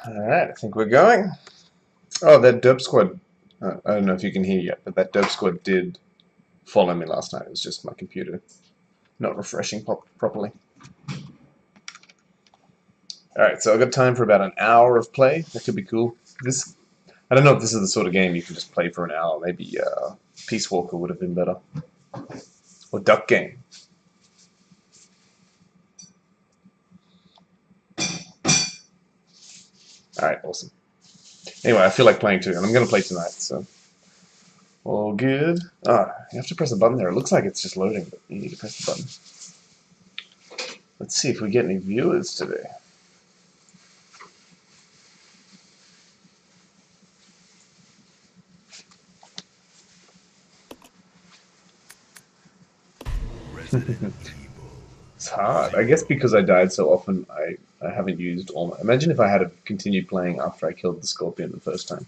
Alright, I think we're going. Oh, that Derp Squad. I don't know if you can hear yet, but that Derp Squad did follow me last night. It was just my computer not refreshing properly. Alright, so I've got time for about an hour of play. That could be cool. I don't know if this is the sort of game you can just play for an hour. Maybe Peace Walker would have been better. Or Duck Game. Alright, awesome. Anyway, I feel like playing too, and I'm going to play tonight, so... All good. Ah, you have to press a button there. It looks like it's just loading, but you need to press the button. Let's see if we get any viewers today. It's hard. I guess because I died so often, I haven't used all my... Imagine if I had continued playing after I killed the scorpion the first time.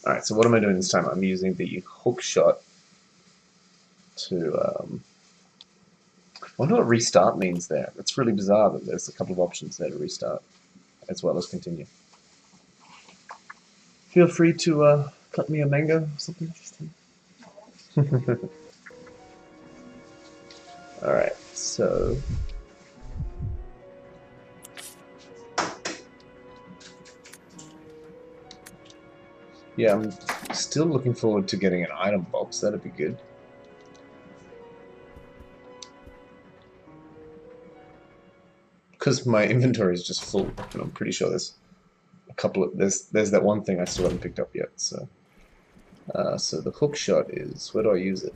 Alright, so what am I doing this time? I'm using the hook shot to... I wonder what restart means there. It's really bizarre that there's a couple of options there to restart, as well as continue. Feel free to cut me a mango or something interesting. Alright, so... Yeah, I'm still looking forward to getting an item box. That'd be good. Because my inventory is just full, and I'm pretty sure there's a couple of... There's that one thing I still haven't picked up yet, so... so the hook shot is... Where do I use it?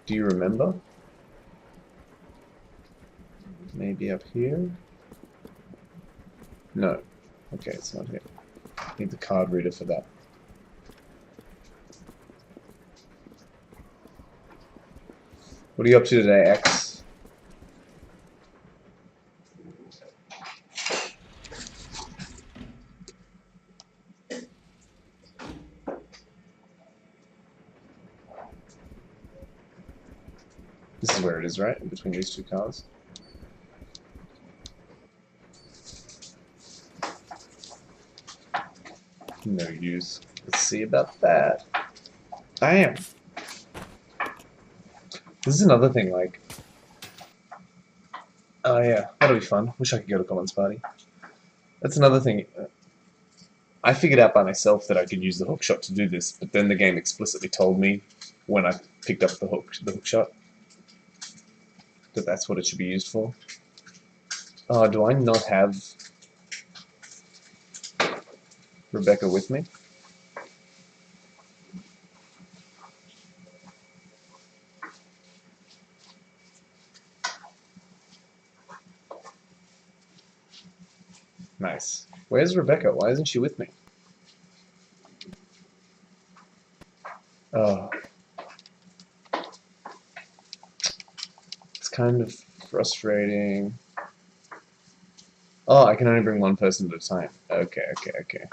Do you remember? Maybe up here? No. Okay, it's not here. I need the card reader for that. What are you up to today, X? This is where it is, right? In between these two cars. No use. Let's see about that. Bam! This is another thing, like... Oh yeah, that'll be fun. Wish I could go to Commons Party. That's another thing. I figured out by myself that I could use the hook shot to do this, but then the game explicitly told me when I picked up the hook shot that that's what it should be used for. Oh, do I not have Rebecca with me? Nice. Where's Rebecca? Why isn't she with me? Oh. It's kind of frustrating. Oh, I can only bring one person at a time. Okay, okay, okay.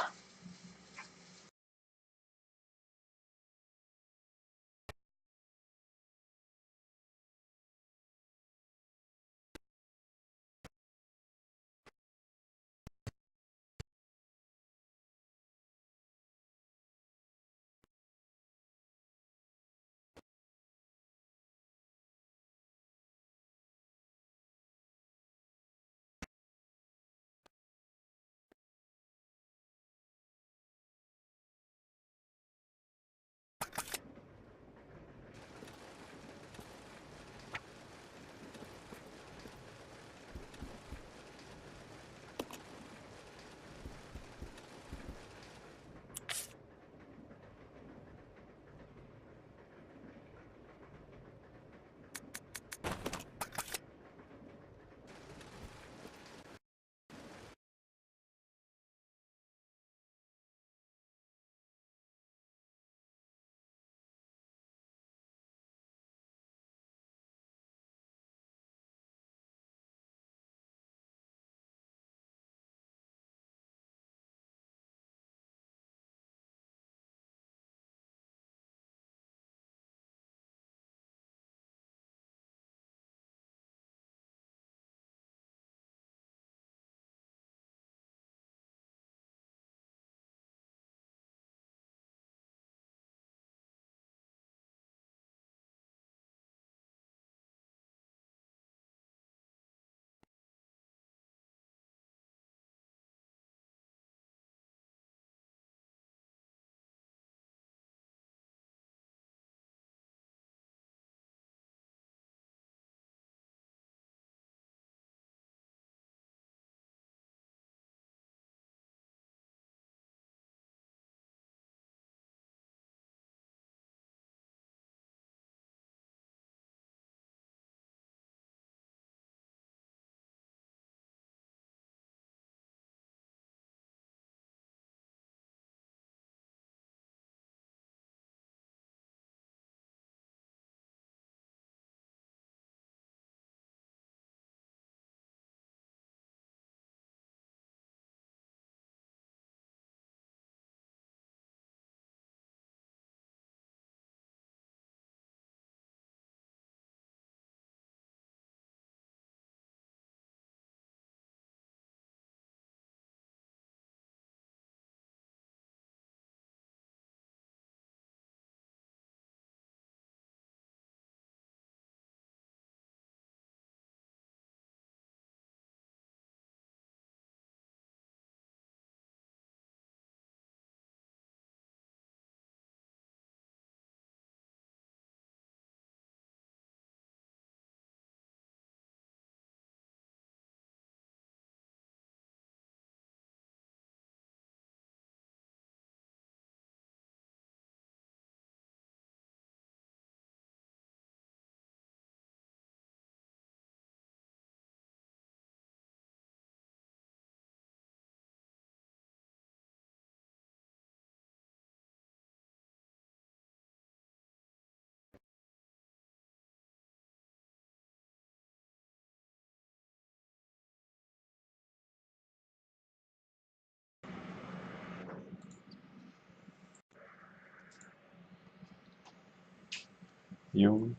You.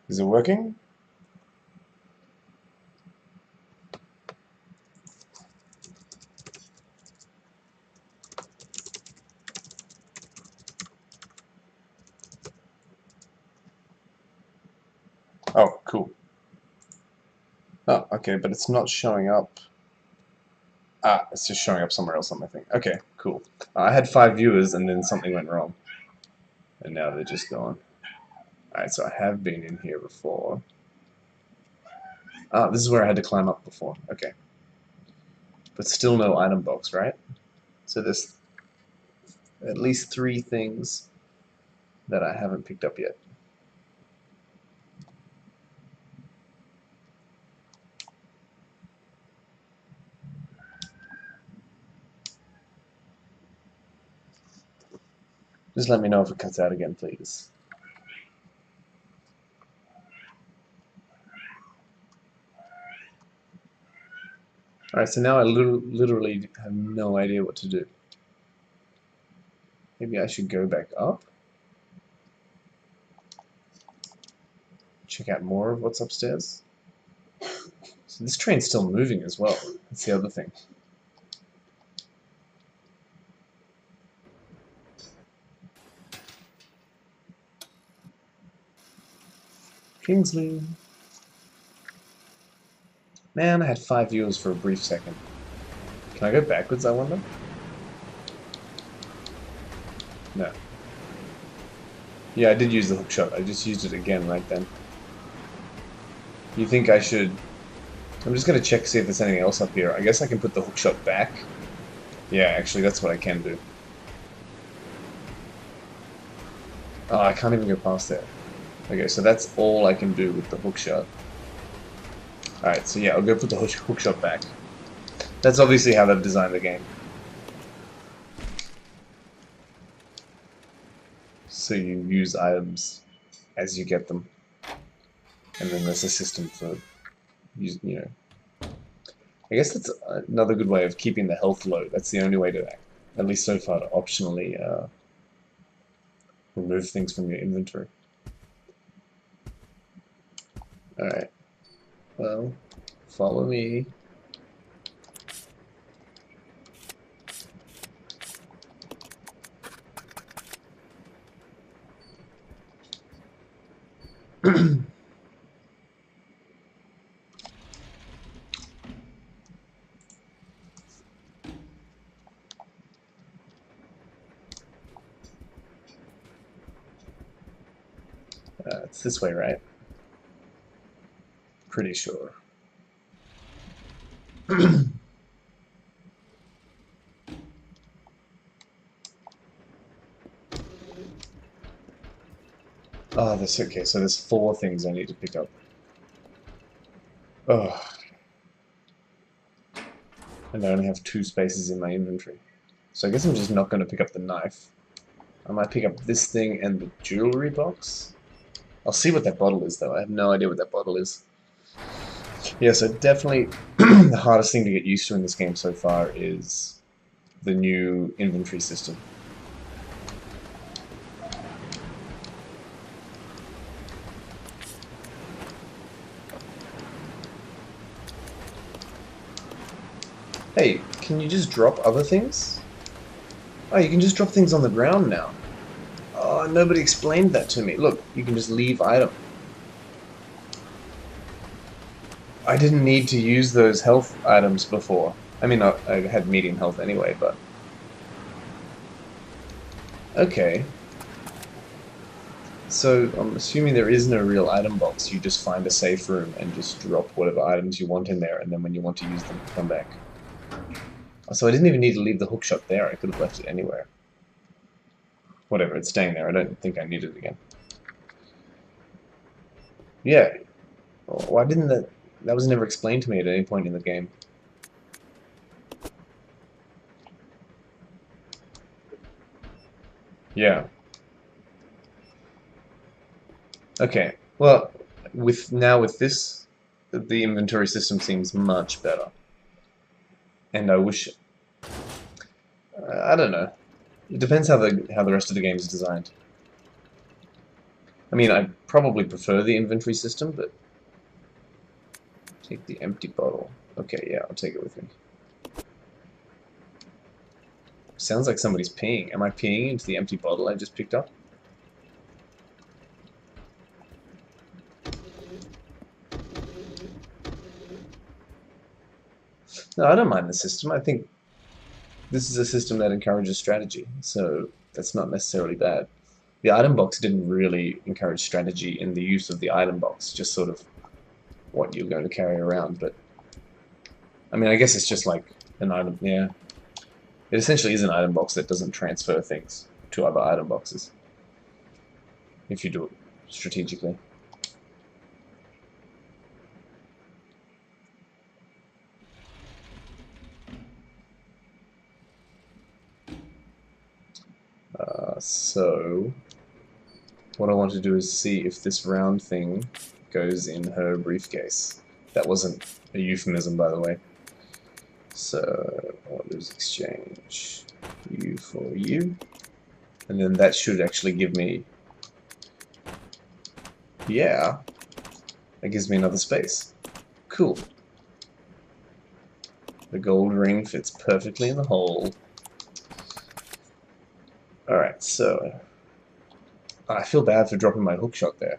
Is it working? Oh, cool. Oh, okay, but it's not showing up. Ah, it's just showing up somewhere else on my thing. Okay, cool. I had 5 viewers and then something went wrong. And now they're just gone. Alright, so I have been in here before. Ah, this is where I had to climb up before. Okay. But still no item box, right? So there's at least 3 things that I haven't picked up yet. Just let me know if it cuts out again, please. Alright, so now I literally have no idea what to do. Maybe I should go back up? Check out more of what's upstairs? So this train's still moving as well. That's the other thing. Kingsley. Man, I had 5 viewers for a brief second. Can I go backwards, I wonder? No. Yeah, I did use the hookshot. I just used it again right then. You think I should... I'm just going to check, see if there's anything else up here. I guess I can put the hookshot back. Yeah, actually, that's what I can do. Oh, I can't even go past there. Okay, so that's all I can do with the hookshot. Alright, so yeah, I'll go put the hookshot back. That's obviously how they've designed the game. So you use items as you get them. And then there's a system for, you know... I guess that's another good way of keeping the health low. That's the only way to, at least so far, to optionally remove things from your inventory. Alright. Well, follow me. It's this way, right? Pretty sure. Oh, this okay. So there's 4 things I need to pick up. Oh, and I only have 2 spaces in my inventory. So I guess I'm just not going to pick up the knife. I might pick up this thing and the jewelry box. I'll see what that bottle is, though. I have no idea what that bottle is. Yeah, so definitely the hardest thing to get used to in this game so far is the new inventory system. Hey, can you just drop other things? Oh, you can just drop things on the ground now. Oh, nobody explained that to me. Look, you can just leave item. I didn't need to use those health items before. I mean, I had medium health anyway, but... Okay. So, I'm assuming there is no real item box. You just find a safe room and just drop whatever items you want in there, and then when you want to use them, come back. So I didn't even need to leave the hookshot there. I could have left it anywhere. Whatever, it's staying there. I don't think I need it again. Yeah. Why didn't that... That was never explained to me at any point in the game. Yeah. Okay. Well, with this the inventory system seems much better. And I wish... I don't know. It depends how the rest of the game is designed. I mean, I probably prefer the inventory system, but... Take the empty bottle. Okay, yeah, I'll take it with me. Sounds like somebody's peeing. Am I peeing into the empty bottle I just picked up? No, I don't mind the system. I think this is a system that encourages strategy, so that's not necessarily bad. The item box didn't really encourage strategy in the use of the item box, just sort of what you're going to carry around, but I mean, I guess it's just like an item, yeah. It essentially is an item box that doesn't transfer things to other item boxes, if you do it strategically. So, what I want to do is see if this round thing goes in her briefcase. That wasn't a euphemism, by the way. So, orders exchange you for you. And then that should actually give me... Yeah. That gives me another space. Cool. The gold ring fits perfectly in the hole. Alright, so... I feel bad for dropping my hookshot there.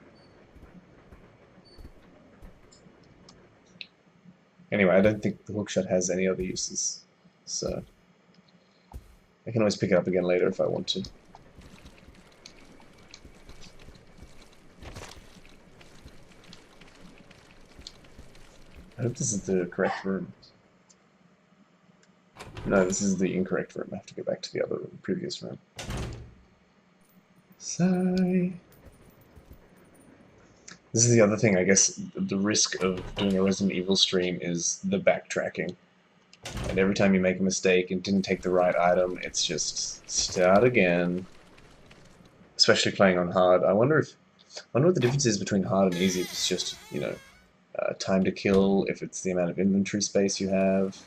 Anyway, I don't think the hookshot has any other uses, so... I can always pick it up again later if I want to. I hope this is the correct room. No, this is the incorrect room. I have to go back to the other room, previous room. Sigh. This is the other thing, I guess, the risk of doing a Resident Evil stream is the backtracking. And every time you make a mistake and didn't take the right item, it's just start again. Especially playing on hard. I wonder what the difference is between hard and easy. If it's just, you know, time to kill, if it's the amount of inventory space you have.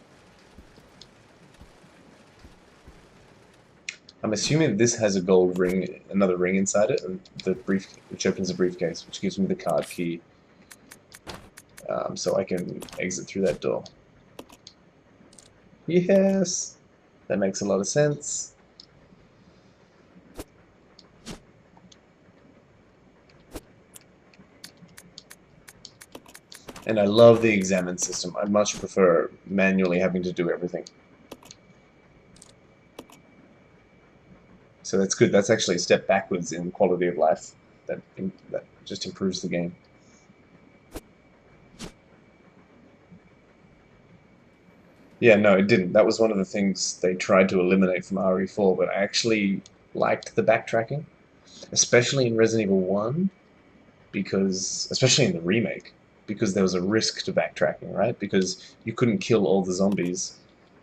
I'm assuming this has a gold ring, another ring inside it, and which opens the briefcase, which gives me the card key, so I can exit through that door. Yes, that makes a lot of sense. And I love the examine system. I much prefer manually having to do everything. So that's good. That's actually a step backwards in quality of life. That just improves the game. Yeah, no, it didn't. That was one of the things they tried to eliminate from RE4, but I actually liked the backtracking, especially in Resident Evil 1, especially in the remake, because there was a risk to backtracking, right? Because you couldn't kill all the zombies.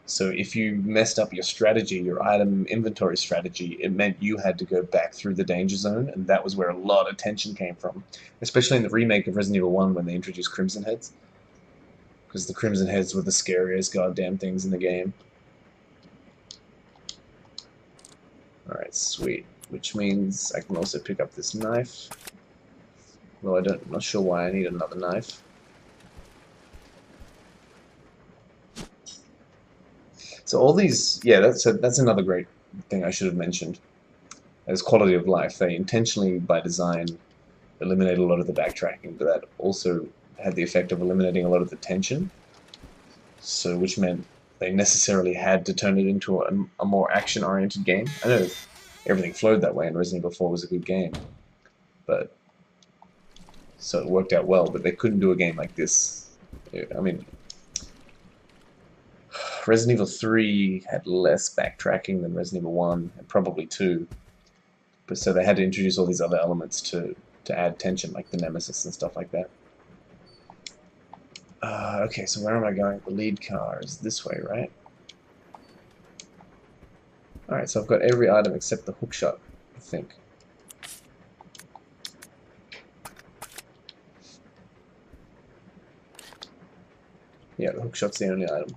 So if you messed up your strategy, your item inventory strategy, it meant you had to go back through the danger zone, and that was where a lot of tension came from. Especially in the remake of Resident Evil 1 when they introduced Crimson Heads. Because the Crimson Heads were the scariest goddamn things in the game. Alright, sweet. Which means I can also pick up this knife. Well, I'm not sure why I need another knife. So all these, yeah, that's another great thing I should have mentioned. As quality of life, they intentionally, by design, eliminate a lot of the backtracking, but that also had the effect of eliminating a lot of the tension. So, which meant they necessarily had to turn it into a more action-oriented game. I know everything flowed that way, and Resident Evil 4 was a good game, but so it worked out well. But they couldn't do a game like this. I mean, Resident Evil 3 had less backtracking than Resident Evil 1, and probably 2. But so they had to introduce all these other elements to add tension, like the Nemesis and stuff like that. Okay, so where am I going? The lead car is this way, right? Alright, so I've got every item except the hookshot, I think. Yeah, the hookshot's the only item.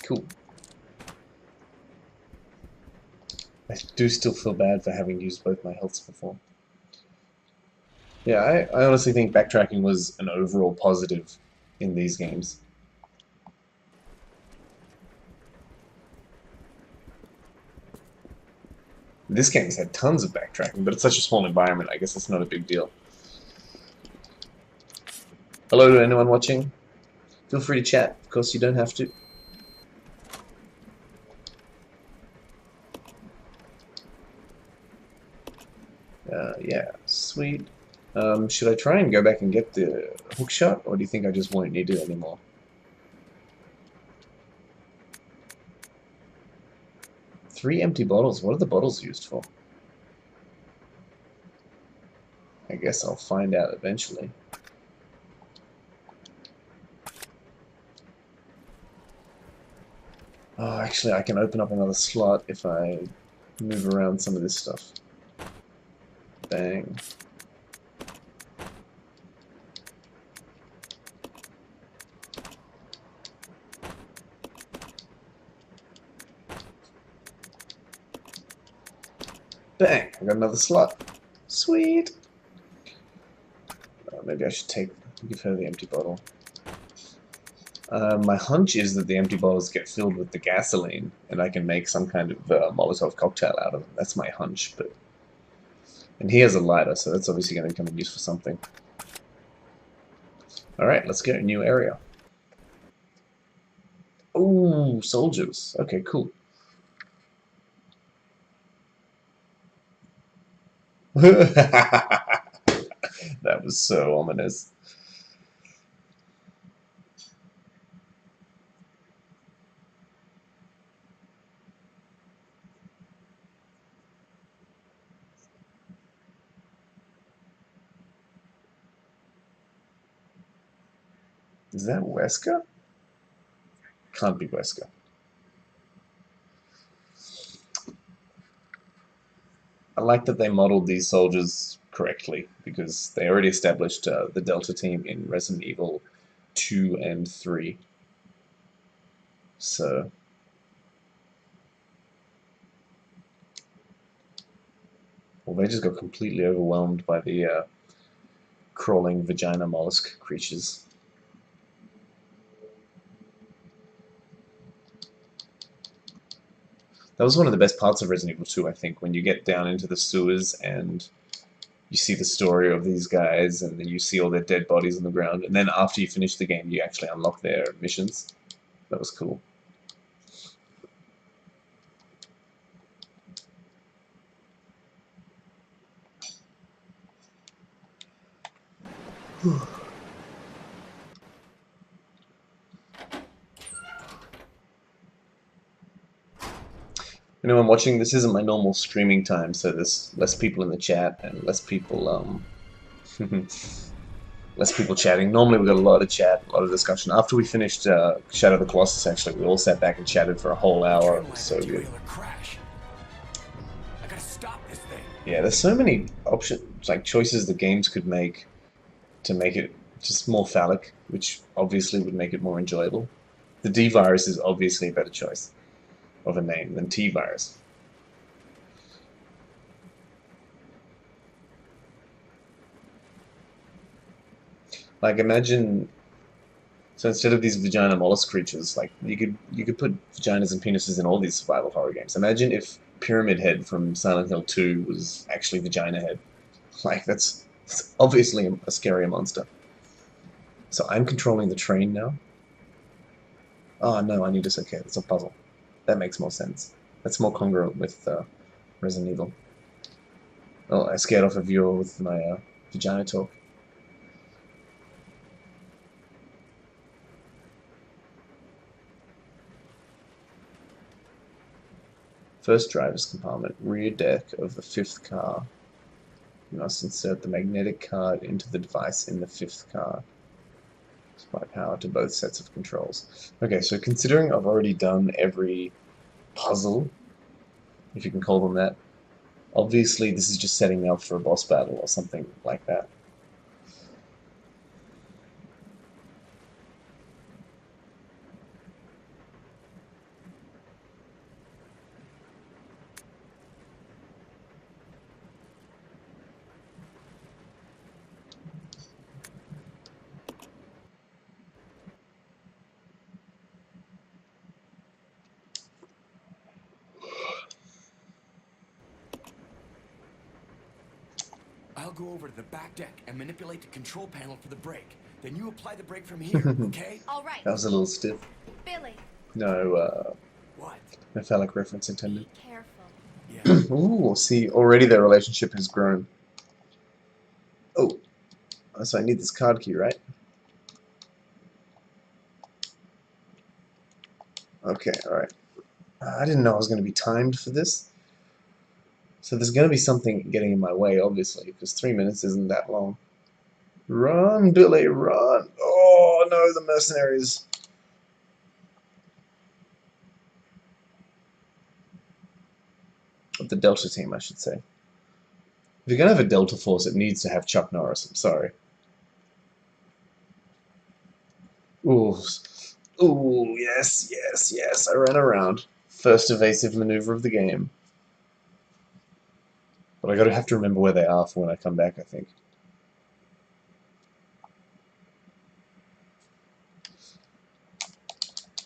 Cool. I do still feel bad for having used both my healths before. Yeah, I honestly think backtracking was an overall positive in these games. This game's had tons of backtracking, but it's such a small environment, I guess it's not a big deal. Hello to anyone watching. Feel free to chat. Of course, you don't have to. Yeah, sweet. Should I try and go back and get the hookshot, or do you think I just won't need it anymore? Three empty bottles. What are the bottles used for? I guess I'll find out eventually. Oh, actually, I can open up another slot if I move around some of this stuff. Bang. Bang! I got another slot. Sweet! Maybe I should give her the empty bottle. My hunch is that the empty bottles get filled with the gasoline, and I can make some kind of Molotov cocktail out of them. That's my hunch, but... And he has a lighter, so that's obviously going to come in use for something. Alright, let's get a new area. Ooh, soldiers. Okay, cool. That was so ominous. Is that Wesker? Can't be Wesker. I like that they modeled these soldiers correctly, because they already established the Delta team in Resident Evil 2 and 3. So... Well, they just got completely overwhelmed by the crawling vagina mollusk creatures. That was one of the best parts of Resident Evil 2, I think, when you get down into the sewers and you see the story of these guys, and then you see all their dead bodies on the ground, and then after you finish the game, you actually unlock their missions. That was cool. Anyone watching, this isn't my normal streaming time, so there's less people in the chat and less people less people chatting. Normally we got a lot of chat, a lot of discussion. After we finished Shadow of the Colossus, actually, we all sat back and chatted for a whole hour. It was so good. Yeah, there's so many options, like choices the games could make to make it just more phallic, which obviously would make it more enjoyable. The D-Virus is obviously a better choice of a name than T-Virus. Like, imagine... So instead of these vagina mollusk creatures, like, you could put vaginas and penises in all these survival horror games. Imagine if Pyramid Head from Silent Hill 2 was actually Vagina Head. Like, that's obviously a scarier monster. So I'm controlling the train now? Oh no, I need to... Okay, it's a puzzle. That makes more sense. That's more congruent with Resident Evil. Oh, I scared off a viewer with my vagina talk. First driver's compartment, rear deck of the fifth car. You must insert the magnetic card into the device in the fifth car. Supply power to both sets of controls. Okay, so considering I've already done every puzzle, if you can call them that, obviously this is just setting me up for a boss battle or something like that. I'll go over to the back deck and manipulate the control panel for the brake. Then you apply the brake from here, okay? All right. That was a little stiff. Billy. No, What? no phallic reference intended. Be careful. Yeah. Ooh, see, already their relationship has grown. Oh, so I need this card key, right? Okay, alright. I didn't know I was going to be timed for this. So there's going to be something getting in my way, obviously, because 3 minutes isn't that long. Run, Billy, run! Oh, no, the mercenaries. The Delta team, I should say. If you're going to have a Delta Force, it needs to have Chuck Norris. I'm sorry. Ooh. Ooh, yes, yes, yes. I ran around. First evasive maneuver of the game. But I gotta have to remember where they are for when I come back, I think.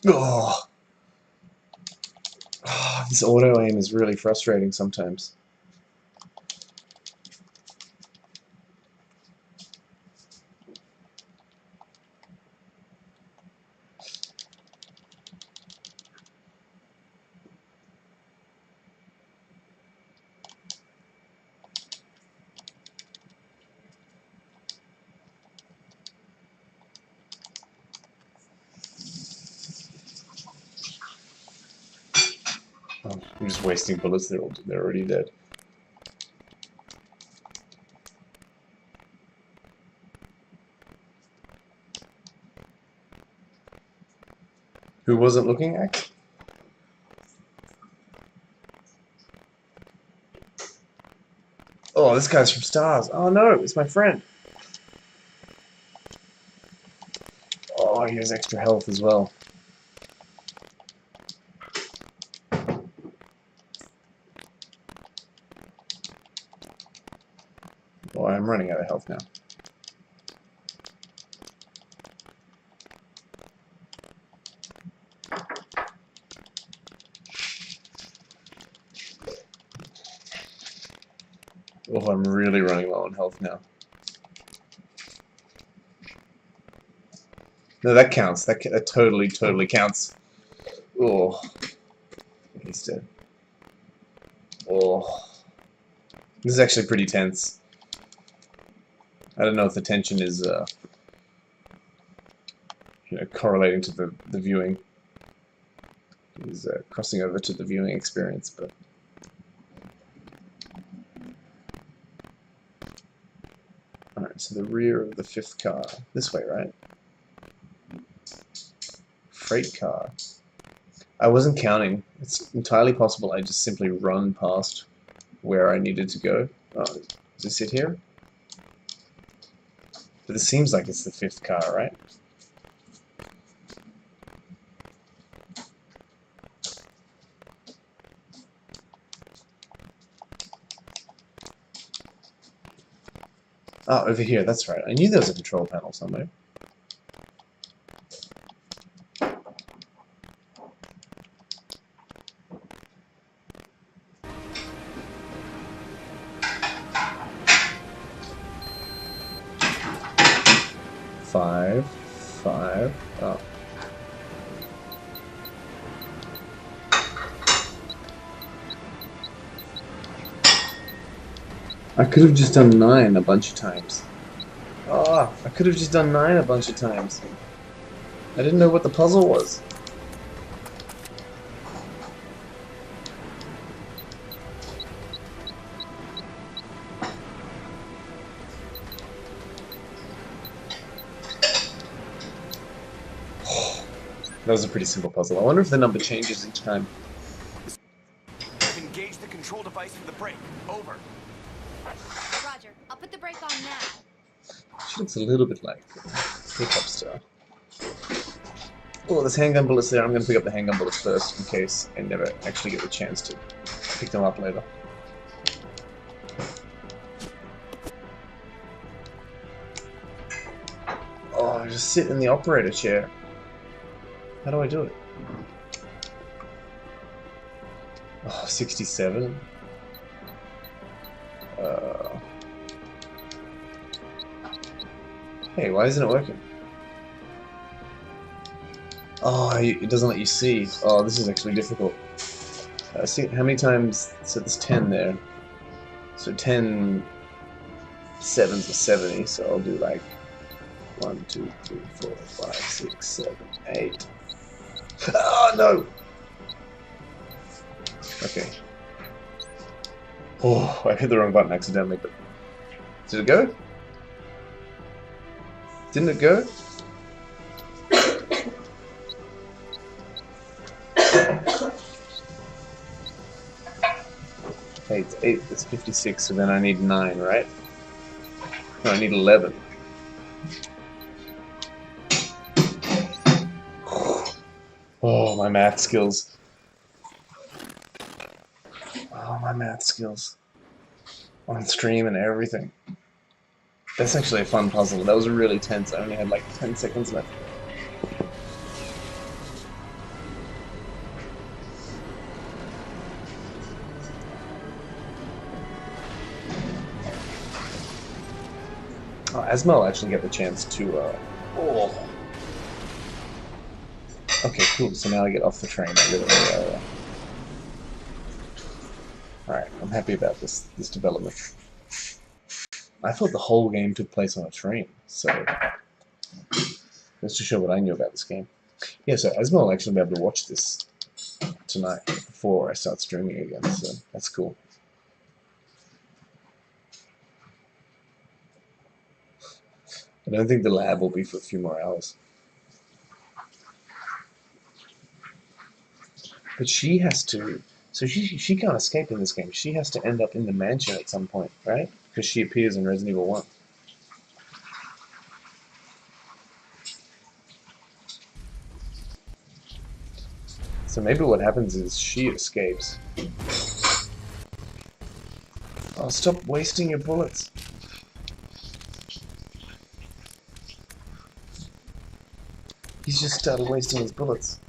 Oh. Oh, this auto aim is really frustrating sometimes. Oh, I'm just wasting bullets, they're already dead. Who wasn't looking at? Oh, this guy's from Stars. Oh no, it's my friend. Oh, he has extra health as well. Oh, I'm running out of health now. Oh, I'm really running low on health now. No, that counts. That totally counts. Oh, he's dead. Oh, this is actually pretty tense. I don't know if the tension is, correlating to the viewing. Is crossing over to the viewing experience, but. Alright, so the rear of the 5th car. This way, right? Freight car. I wasn't counting. It's entirely possible I just simply run past where I needed to go. Oh, does this sit here? But it seems like it's the 5th car, right? Oh, over here, that's right. I knew there was a control panel somewhere. Five. Oh. I could have just done 9 a bunch of times. Oh, I could have just done 9 a bunch of times. I didn't know what the puzzle was. That was a pretty simple puzzle. I wonder if the number changes each time. I've engaged the control device for the brake. Over. Roger. I'll put the brake on now. She looks a little bit like Hiccup Star. Oh, there's handgun bullets there. I'm going to pick up the handgun bullets first in case I never actually get the chance to pick them up later. Oh, I just sit in the operator chair. How do I do it? Oh, 67. Hey, why isn't it working? Oh, it doesn't let you see. Oh, this is actually difficult. See, how many times... So there's 10 there. So 10 sevens are 70, so I'll do like 1, 2, 3, 4, 5, 6, 7, 8. Oh, no! Okay. Oh, I hit the wrong button accidentally, but... Did it go? Didn't it go? Hey, it's 8, it's 56, so then I need 9, right? No, I need 11. Oh, my math skills. Oh, my math skills. On stream and everything. That's actually a fun puzzle. That was really tense. I only had like 10 seconds left. Oh, Asma will actually get the chance to, oh. Okay, cool. So now I get off the train. I live in the area. Alright, I'm happy about this development. I thought the whole game took place on a train, so let's just show what I knew about this game. Yeah, so Asma will actually be able to watch this tonight before I start streaming again, so that's cool. I don't think the lab will be for a few more hours. But she has to... So she can't escape in this game. She has to end up in the mansion at some point, right? Because she appears in Resident Evil 1. So maybe what happens is she escapes. Oh, stop wasting your bullets. He's just started wasting his bullets.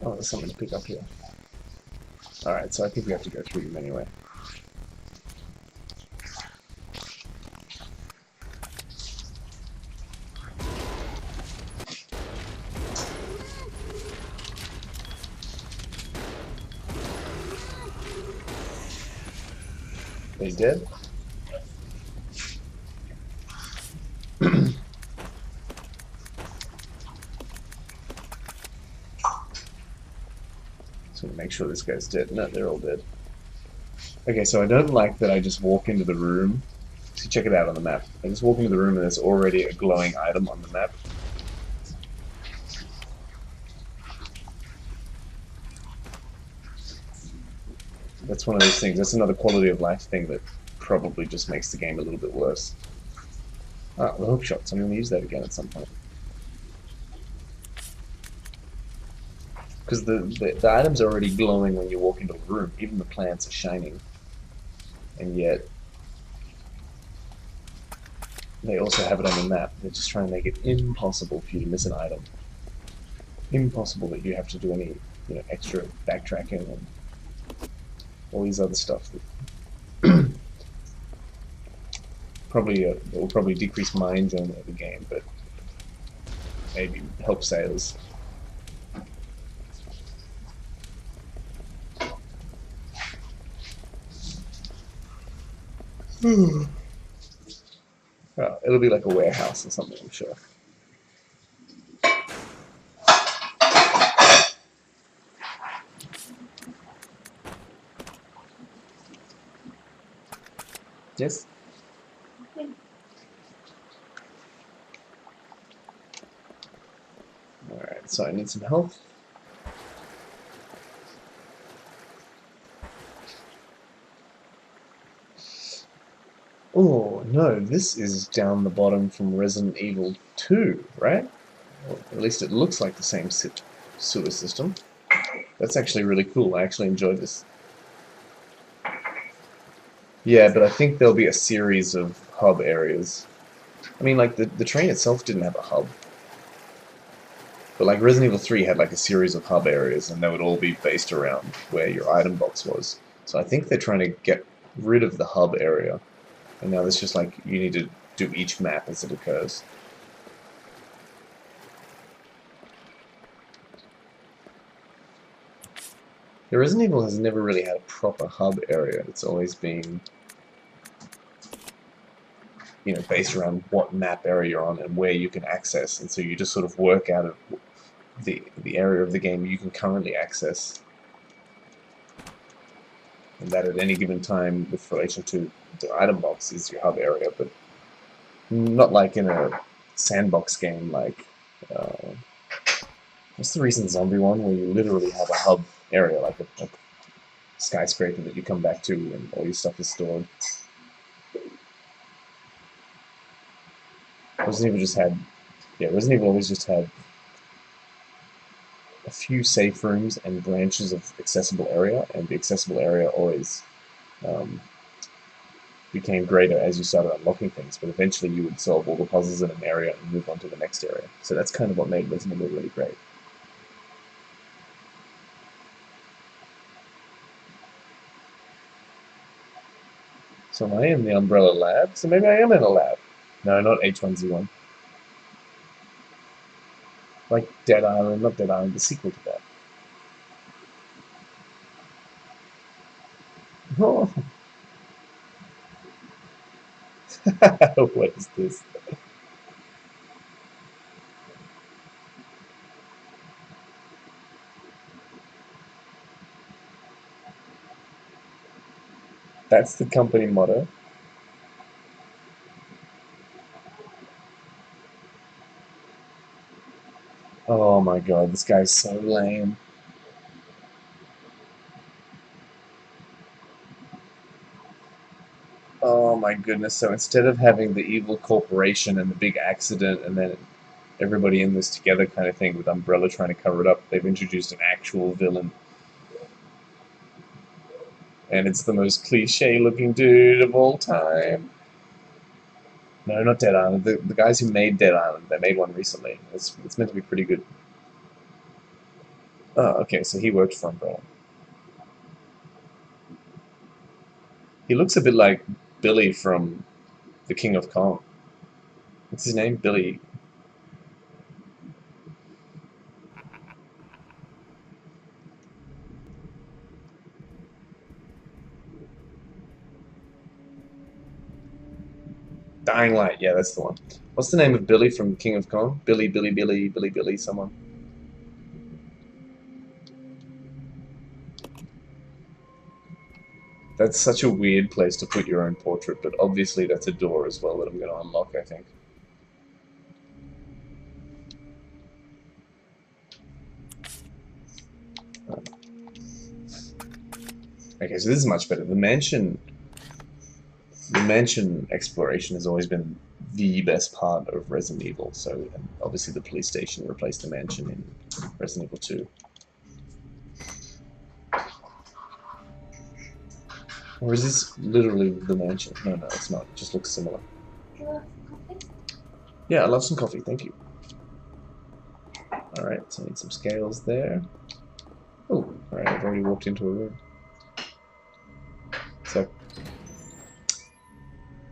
Oh, there's something to pick up here. Alright, so I think we have to go through them anyway. He's dead? So make sure this guy's dead. No, they're all dead. Okay, so I don't like that I just walk into the room. So check it out on the map. I just walk into the room and there's already a glowing item on the map. That's one of those things. That's another quality of life thing that probably just makes the game a little bit worse. Ah, the hook shots. I'm going to use that again at some point. Because the items are already glowing when you walk into a room. Even the plants are shining. And yet, they also have it on the map. They're just trying to make it impossible for you to miss an item. Impossible that you have to do any, extra backtracking and all these other stuff. That it will probably decrease mines in the game, but maybe help sales. Well, it'll be like a warehouse or something, I'm sure. Yes? Yeah. Alright, so I need some health. Oh, no, this is down the bottom from Resident Evil 2, right? Or at least it looks like the same sewer system. That's actually really cool. I actually enjoyed this. Yeah, but I think there'll be a series of hub areas. I mean, like, the train itself didn't have a hub. But, like, Resident Evil 3 had, like, a series of hub areas, and they would all be based around where your item box was. So I think they're trying to get rid of the hub area. And now there's just, like, you need to do each map as it occurs. The Resident Evil has never really had a proper hub area. It's always been, you know, based around what map area you're on and where you can access, and so you just sort of work out of the area of the game you can currently access, and that at any given time with relation to the item box is your hub area, but not like in a sandbox game like what's the recent zombie one where you literally have a hub area, like a skyscraper that you come back to and all your stuff is stored. Resident Evil always just had a few safe rooms and branches of accessible area, and the accessible area always became greater as you started unlocking things, but eventually you would solve all the puzzles in an area and move on to the next area. So that's kind of what made Resident Evil really great. So am I in the Umbrella Lab? So maybe I am in a lab. No, not H1Z1. Like Dead Island, not Dead Island, the sequel to that. Oh. What is this? That's the company motto. Oh my god, this guy's so lame. Oh my goodness, so instead of having the evil corporation and the big accident and then everybody in this together kind of thing with Umbrella trying to cover it up, they've introduced an actual villain. And it's the most cliche looking dude of all time. No, not Dead Island. The guys who made Dead Island, they made one recently. It's meant to be pretty good. Oh, okay, so he worked for Umbrella. He looks a bit like Billy from The King of Kong. What's his name? Billy. Dying Light, yeah, that's the one. What's the name of Billy from King of Kong? Billy, someone. That's such a weird place to put your own portrait, but obviously that's a door as well that I'm going to unlock, I think. Okay, so this is much better. The mansion exploration has always been the best part of Resident Evil, so and obviously the police station replaced the mansion in Resident Evil 2. Or is this literally the mansion? No, it's not. It just looks similar. Yeah, I love some coffee, thank you. Alright, so I need some scales there. Oh, alright, I've already walked into a room. So,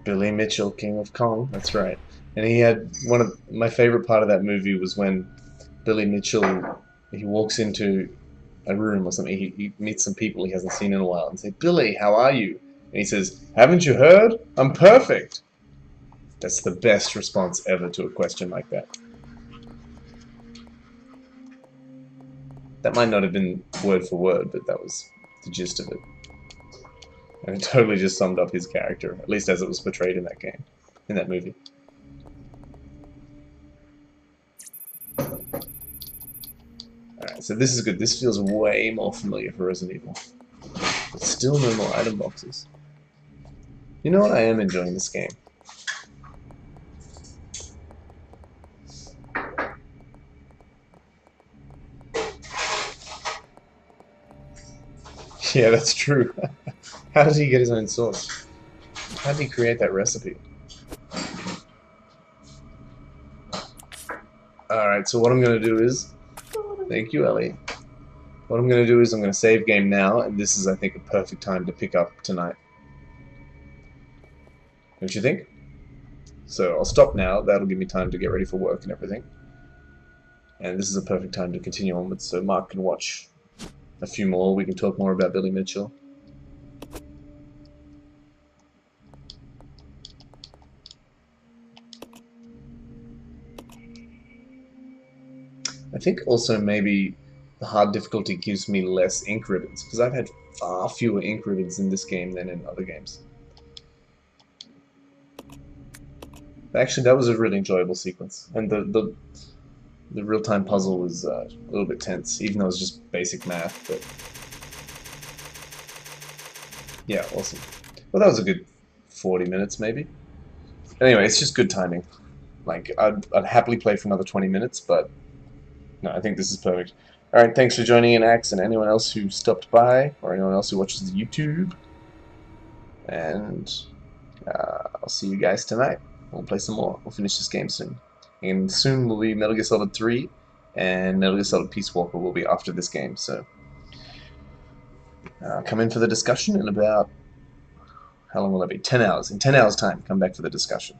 Billy Mitchell, King of Kong, that's right. And he had one of my favorite part of that movie was when Billy Mitchell, he walks into a room or something, he meets some people he hasn't seen in a while and say, Billy, how are you? And he says, haven't you heard? I'm perfect. That's the best response ever to a question like that. That might not have been word for word, but that was the gist of it. And it totally just summed up his character, at least as it was portrayed in that game, in that movie. Alright, so this is good. This feels way more familiar for Resident Evil. But still no more item boxes. You know what? I am enjoying this game. Yeah, that's true. How does he get his own sauce? How did he create that recipe? Alright, so what I'm going to do is... Thank you, Ellie. What I'm going to do is I'm going to save game now, and this is, I think, a perfect time to pick up tonight. Don't you think? So I'll stop now. That'll give me time to get ready for work and everything. And this is a perfect time to continue onwards, so Mark can watch a few more. We can talk more about Billy Mitchell. I think also maybe the hard difficulty gives me less ink ribbons, because I've had far fewer ink ribbons in this game than in other games. Actually, that was a really enjoyable sequence, and the real-time puzzle was a little bit tense, even though it was just basic math. But yeah, awesome. Well, that was a good 40 minutes, maybe. Anyway, it's just good timing. Like, I'd happily play for another 20 minutes, but no, I think this is perfect. Alright, thanks for joining in, Axe, and anyone else who stopped by, or anyone else who watches the YouTube. And I'll see you guys tonight. We'll play some more. We'll finish this game soon. And soon will be Metal Gear Solid 3, and Metal Gear Solid Peace Walker will be after this game. So come in for the discussion in about, how long will that be? 10 hours. In 10 hours' time, come back for the discussion.